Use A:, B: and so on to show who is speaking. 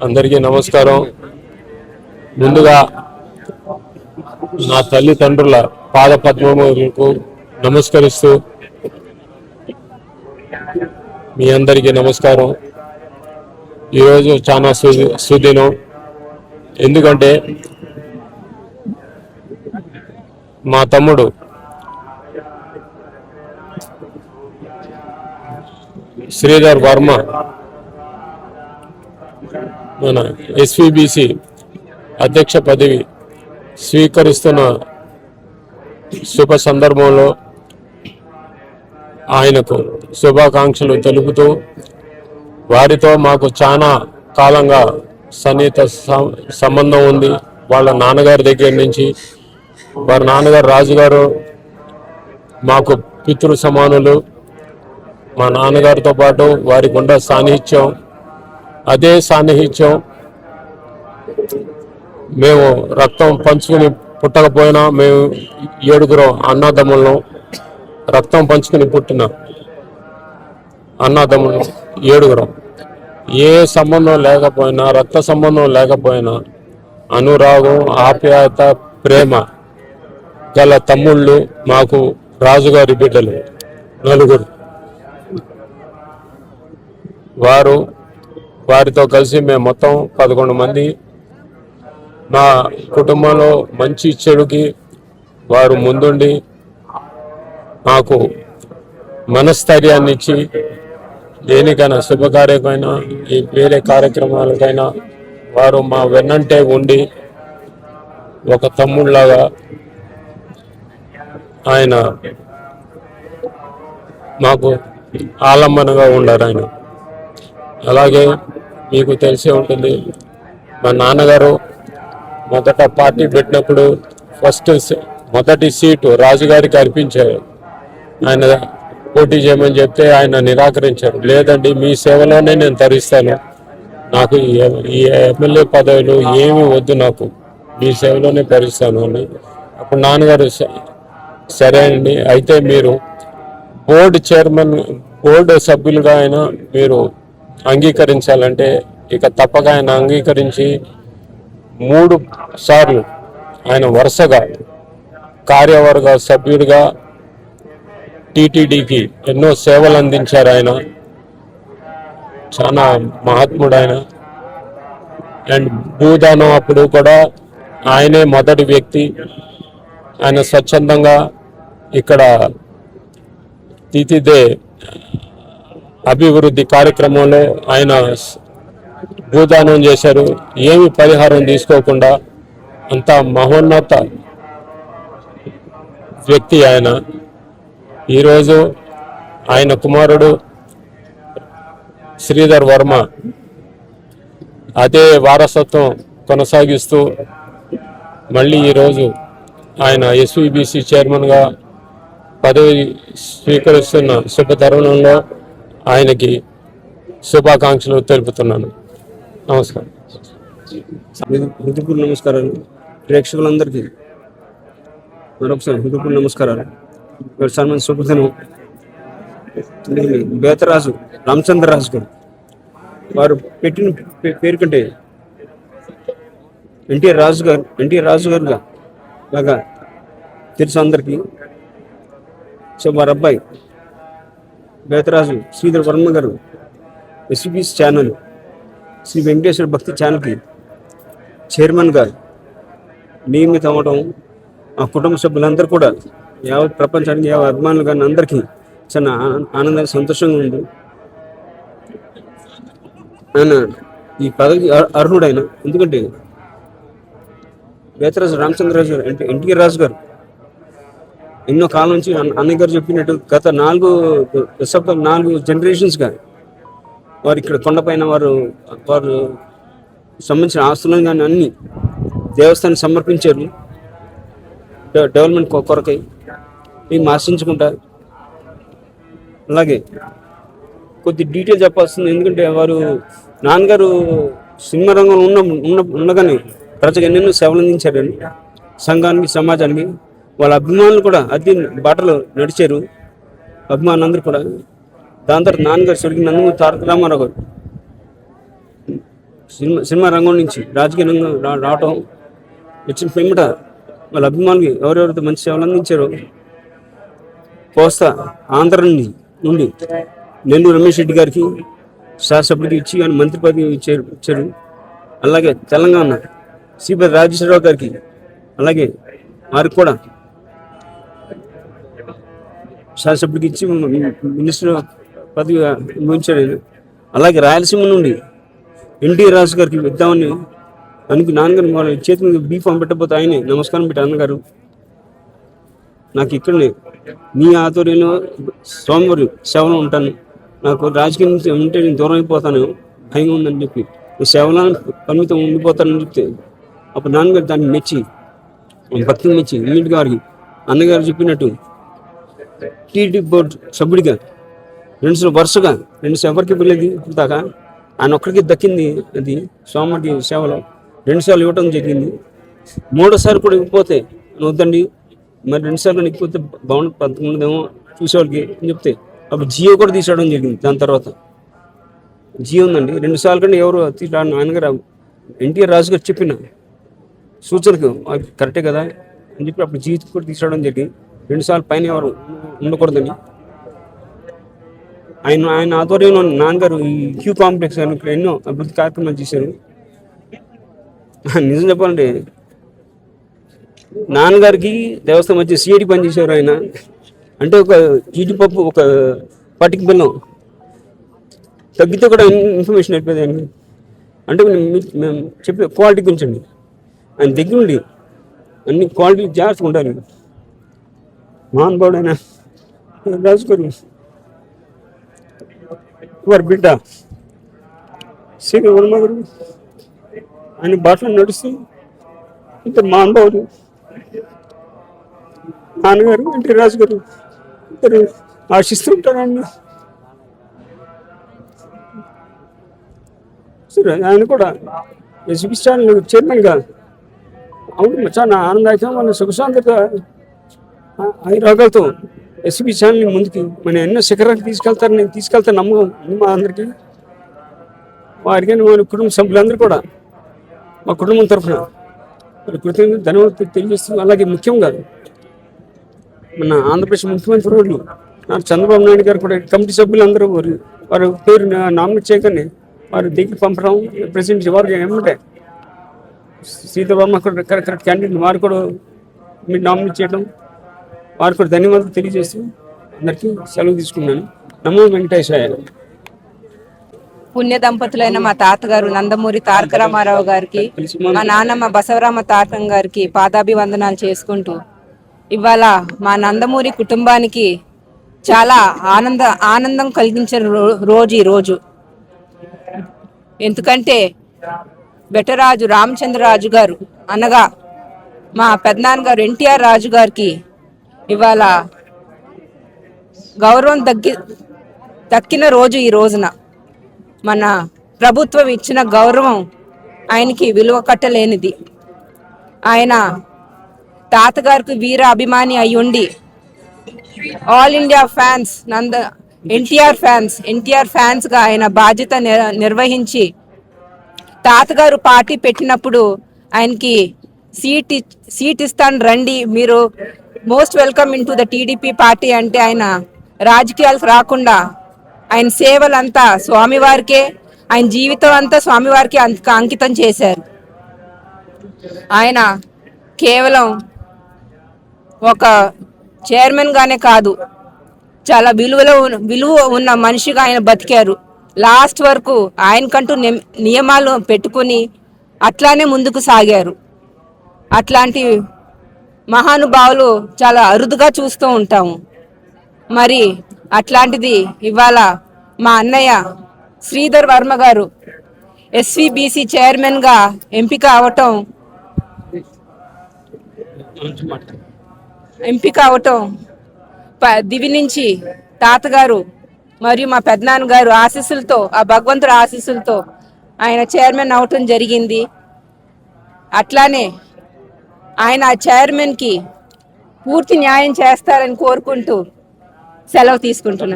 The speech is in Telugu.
A: అందరికీ నమస్కారం. ముందుగా నా తల్లిదండ్రుల పాదపద్మములకు నమస్కరిస్తూ మీ అందరికీ నమస్కారం. ఈరోజు చాలా సుదినం. ఎందుకంటే మా తమ్ముడు శ్రీధర్ వర్మ మన ఎస్విబిసి అధ్యక్ష పదవి స్వీకరిస్తున్న శుభ సందర్భంలో ఆయనకు శుభాకాంక్షలు తెలుపుతూ, వారితో మాకు చాలా కాలంగా సన్నిహిత సంబంధం ఉంది. వాళ్ళ నాన్నగారి దగ్గర నుంచి, వారి నాన్నగారు రాజుగారు మాకు పితృ సమానులు. మా నాన్నగారితో పాటు వారికి ఉన్న సాన్నిహిత్యం, అదే సాన్నిహిత్యం మేము రక్తం పంచుకుని పుట్టకపోయినా మేము 7 అన్నదమ్ములను, రక్తం పంచుకుని పుట్టిన అన్నదమ్ములు 7. ఏ సంబంధం లేకపోయినా, రక్త సంబంధం లేకపోయినా అనురాగం, ఆప్యాయత, ప్రేమ గల తమ్ముళ్ళు మాకు రాజుగారి బిడ్డలు 4. వారితో కలిసి మేము మొత్తం 11 మంది. మా కుటుంబంలో మంచి చెడుకి వారు ముందుండి మాకు మనస్థైర్యాన్ని ఇచ్చి, దేనికైనా శుభకార్యమైనా ఈ వేరే కార్యక్రమాలకైనా వారు మా వెన్నంటే ఉండి ఒక తమ్ముళ్ళలాగా ఆయన మాకు ఆలంబనగా ఉండారు. ఆయన అలాగే మీకు తెలిసే ఉంటుంది, మా నాన్నగారు మొదట పార్టీ పెట్టినప్పుడు మొదటి సీటు రాజుగారికి అర్పించారు. ఆయన పోటీ చేయమని చెప్తే ఆయన నిరాకరించారు. లేదండి, మీ సేవలోనే నేను తరిస్తాను, నాకు ఈ ఎమ్మెల్యే పదవులు ఏమీ వద్దు, నాకు మీ సేవలోనే తరిస్తాను అని. అప్పుడు నాన్నగారు సరే అండి, అయితే మీరు బోర్డు సభ్యులుగా అయినా మీరు అంగీకరించాలంటే ఇక తప్పక ఆయన అంగీకరించి 3 సార్లు ఆయన వరుసగా కార్యవర్గ సభ్యుడిగా టీటీడీకి ఎన్నో సేవలు అందించారు. ఆయన చాలా మహాత్ముడు ఆయన. అండ్ భూదానం అప్పుడు కూడా ఆయనే మొదటి వ్యక్తి. ఆయన స్వచ్ఛందంగా ఇక్కడ తీతిదే అభివృద్ధి కార్యక్రమంలో ఆయన భూదానం చేశారు. ఏమి పరిహారం తీసుకోకుండా. అంత మహోన్నత వ్యక్తి ఆయన. ఈరోజు ఆయన కుమారుడు శ్రీధర్ వర్మ అదే వారసత్వం కొనసాగిస్తూ మళ్ళీ ఈరోజు ఆయన ఎస్విబిసి చైర్మన్గా పదవి స్వీకరిస్తున్న శుభ తరుణంలో ఆయనకి శుభాకాంక్షలు తెలుపుతున్నాను. నమస్కారం.
B: హృదయపూర్వక నమస్కారాలు ప్రేక్షకులందరికీ. మరొకసారి హృదయపూర్వక నమస్కారాలు. సన్మాన్ శుభదినం. బేతరాజు రామచంద్రరాజు గారు వారు పెట్టిన పేరు కంటే ఎన్టీఆర్ రాజు గారుగా బాగా తెలుసు అందరికీ. సో వారి అబ్బాయి బేతరాజు శ్రీధర్ వర్మ గారు ఎస్బీఎస్ ఛానల్ శ్రీ వెంకటేశ్వర భక్తి ఛానల్కి చైర్మన్గా నియమితం అవ్వడం ఆ కుటుంబ సభ్యులందరూ కూడా యావత్ ప్రపంచానికి యావత్ అభిమానులు కానీ అందరికీ చాలా ఆనందంగా సంతోషంగా ఉంది. ఆయన ఈ పదవి అర్హుడైన, ఎందుకంటే బేతరాజు రామచంద్రరాజు గారు అంటే ఎన్టీఆర్ రాజు గారు ఎన్నో కాలం నుంచి అన్నయ్య గారు చెప్పినట్టు గత 4 జనరేషన్స్గా వారు ఇక్కడ కొండపైన వారు సంబంధించిన ఆస్తులను కానీ అన్ని దేవస్థానం సమర్పించారు డెవలప్మెంట్ కొరకై. మేము ఆశించుకుంటా. అలాగే కొద్ది డీటెయిల్ చెప్పాల్సింది, ఎందుకంటే వారు నాన్నగారు సినిమా రంగంలో ఉండగానే ప్రజలకు ఎన్నెన్నో సేవలు అందించారని, సంఘానికి, సమాజానికి. వాళ్ళ అభిమానులు కూడా అదే బాటలో నడిచారు అభిమానులందరూ కూడా. దాని తర్వాత నాన్నగారు స్వర్గీయ నందమూరి తారక రామారావు గారు సినిమా రంగం నుంచి రాజకీయ రంగం రావటం వచ్చిన పిమ్మట వాళ్ళ అభిమానులు ఎవరెవరైతే మంచి సేవలు అందించారో కోస్తా ఆంధ్ర నుండి నెల్లూరు రమేష్ రెడ్డి గారికి శాసనసభ్యుడికి ఇచ్చి ఆయన మంత్రి పదవి ఇచ్చారు. అలాగే తెలంగాణ శ్రీపతి రాజేశ్వరరావు గారికి అలాగే వారికి కూడా శాసనసభ్యుడికి ఇచ్చి మినిస్టర్ పదవి అనుభవించాడు ఆయన. అలాగే రాయలసీమ నుండి ఎన్టీఆర్ రాజు గారికి ఇద్దామని నాన్నగారు వాళ్ళ చేతి మీద బీఫామ్ పెట్టబోతే ఆయనే నమస్కారం పెట్టి అన్నగారు నాకు ఇక్కడనే నీ ఆధ్వర్యంలో స్వామివారి సేవలో ఉంటాను, నాకు రాజకీయం నుంచి ఉంటే నేను దూరం అయిపోతాను భయంగా ఉందని చెప్పి సేవలో పరిమితం ఉండిపోతానని చెప్తే అప్పుడు నాన్నగారు దాన్ని మెచ్చి భక్తిని మెచ్చి ఇమ్మీడియట్గా వారికి అన్నగారు చెప్పినట్టు టీడీ బోర్డు సభ్యుడిగా వరుసగా ఎవరికి వెళ్ళేది ఇప్పుడు దాకా ఆయన ఒక్కరికి దక్కింది అది స్వామి సేవలో 2 సార్లు ఇవ్వటం జరిగింది. 3వ సారి కూడా ఇవ్వకపోతే వద్దండి మరి 2 సార్లు ఇవ్వకపోతే బాగుంది 11 ఏమో చూసేవాళ్ళకి అని చెప్తే అప్పుడు జియో కూడా తీసుకోవడం జరిగింది. దాని తర్వాత జియో ఉందండి 2 సార్లు కంటే ఎవరు నాన్నగారు ఎన్టీఆర్ రాజు గారు చెప్పిన సూచనకు కరెక్టే కదా అని చెప్పి అప్పుడు జియో కూడా తీసుకోవడం జరిగింది. 2 సార్లు పైన ఎవరు ఉండకూడదని ఆయన ఆధ్వర్యంలో నాన్నగారు ఈ క్యూ కాంప్లెక్స్ అని ఇక్కడ ఎన్నో అభివృద్ధి కార్యక్రమాలు చేశారు. నిజం చెప్పాలంటే నాన్నగారికి దేవస్థానం వచ్చి సిఐడి పని చేసేవారు ఆయన. అంటే ఒక జీడిపప్పు ఒక పటికి బెల్లం తగ్గితే కూడా ఇన్ఫర్మేషన్ అయిపోయింది ఆయన. అంటే మేము చెప్పే క్వాలిటీ గురించి అండి ఆయన దగ్గర ఉండి అన్ని క్వాలిటీ జాగ్రత్తగా ఉండాలి. మహానుభావుడు ఆయన రాజుగారు వారి బిడ్డ శ్రీధర్ వర్మ గారు ఆయన బాటలో నడుస్తూ ఇంత మహానుభావుడు నాన్నగారు ఎన్టీ రాజు గారు ఇద్దరు ఆశిస్తూ ఉంటారన్న సరే ఆయన కూడా ఎస్బీ ఛానల్ చైర్మన్గా అవును చాలా ఆనందదాయకం వాళ్ళ సుఖశాంతత ఐరోగాలతో ఎస్బీ ఛానల్ని ముందుకి మన ఎన్నో శిఖరాలకు తీసుకెళ్తారు నమ్మకం మా అందరికీ. వారికి మన కుటుంబ సభ్యులందరూ కూడా మా కుటుంబం తరఫున కృతజ్ఞత ధన్యవాదాలు తెలియజేస్తూ అలాగే ముఖ్యంగా మన ఆంధ్రప్రదేశ్ ముఖ్యమంత్రి వాళ్ళు చంద్రబాబు నాయుడు గారు కూడా కమిటీ సభ్యులందరూ వారి పేరు నామినేట్ చేయగానే వారి దగ్గర పంపడం ప్రెసిడెంట్ వారు ఏమంటే శ్రీధర్ వర్మ కరెక్ట్ క్యాండిడేట్ వారు కూడా మీరు నామినేట్ చేయడం వారికి కూడా ధన్యవాదాలు తెలియజేస్తూ అందరికీ సెలవు తీసుకున్నాను. నమో వెంకటేశాయ.
C: పుణ్య దంపతులైన మా తాతగారు నందమూరి తారక రామారావు గారికి మా నాన్నమ్మ బసవరామ తారకం గారికి పాదాభివందనాలు చేసుకుంటూ ఇవాళ మా నందమూరి కుటుంబానికి చాలా ఆనందం కలిగించిన రోజు ఈ రోజు. ఎందుకంటే బెటరాజు రామచంద్రరాజు గారు అనగా మా పెద్దనాన్నగారు ఎన్టీఆర్ రాజు గారికి ఇవాళ గౌరవం దక్కిన రోజు ఈ రోజున మన ప్రభుత్వం ఇచ్చిన గౌరవం ఆయనకి విలువ కట్టలేనిది. ఆయన తాతగారికి వీర అభిమాని అయ్యుండి ఆల్ ఇండియా ఫ్యాన్స్ ఎన్టీఆర్ ఫ్యాన్స్గా ఆయన బాధ్యత నిర్వహించి తాతగారు పార్టీ పెట్టినప్పుడు ఆయనకి సీట్ ఇస్తాను రండి మీరు most welcome in to the TDP party అంటే ఆయన రాజకీయాలకు రాకుండా ఆయన సేవలంతా స్వామివారికే ఆయన జీవితం అంతా స్వామివారికి అంకితం చేశారు. ఆయన కేవలం ఒక చైర్మన్ గానే కాదు చాలా విలువ ఉన్న మనిషిగా ఆయన బతికారు. లాస్ట్ వరకు ఆయనకంటూ నియమాలు పెట్టుకుని అట్లానే ముందుకు సాగారు. అట్లాంటి మహానుభావులు చాలా అరుదుగా చూస్తూ ఉంటాము. మరి అట్లాంటిది ఇవాళ మా అన్నయ్య శ్రీధర్ వర్మ గారు ఎస్వీబీసీ చైర్మన్గా ఎంపిక అవటం దివి నుంచి తాతగారు మరియు మా పెద్దనాన్నగారు ఆశీస్సులతో ఆ భగవంతుడి ఆశీస్సులతో ఆయన చైర్మన్ అవటం జరిగింది. అట్లానే ఆయన ఆ చైర్మన్కి పూర్తి న్యాయం చేస్తారని కోరుకుంటూ సెలవు తీసుకుంటున్నాను.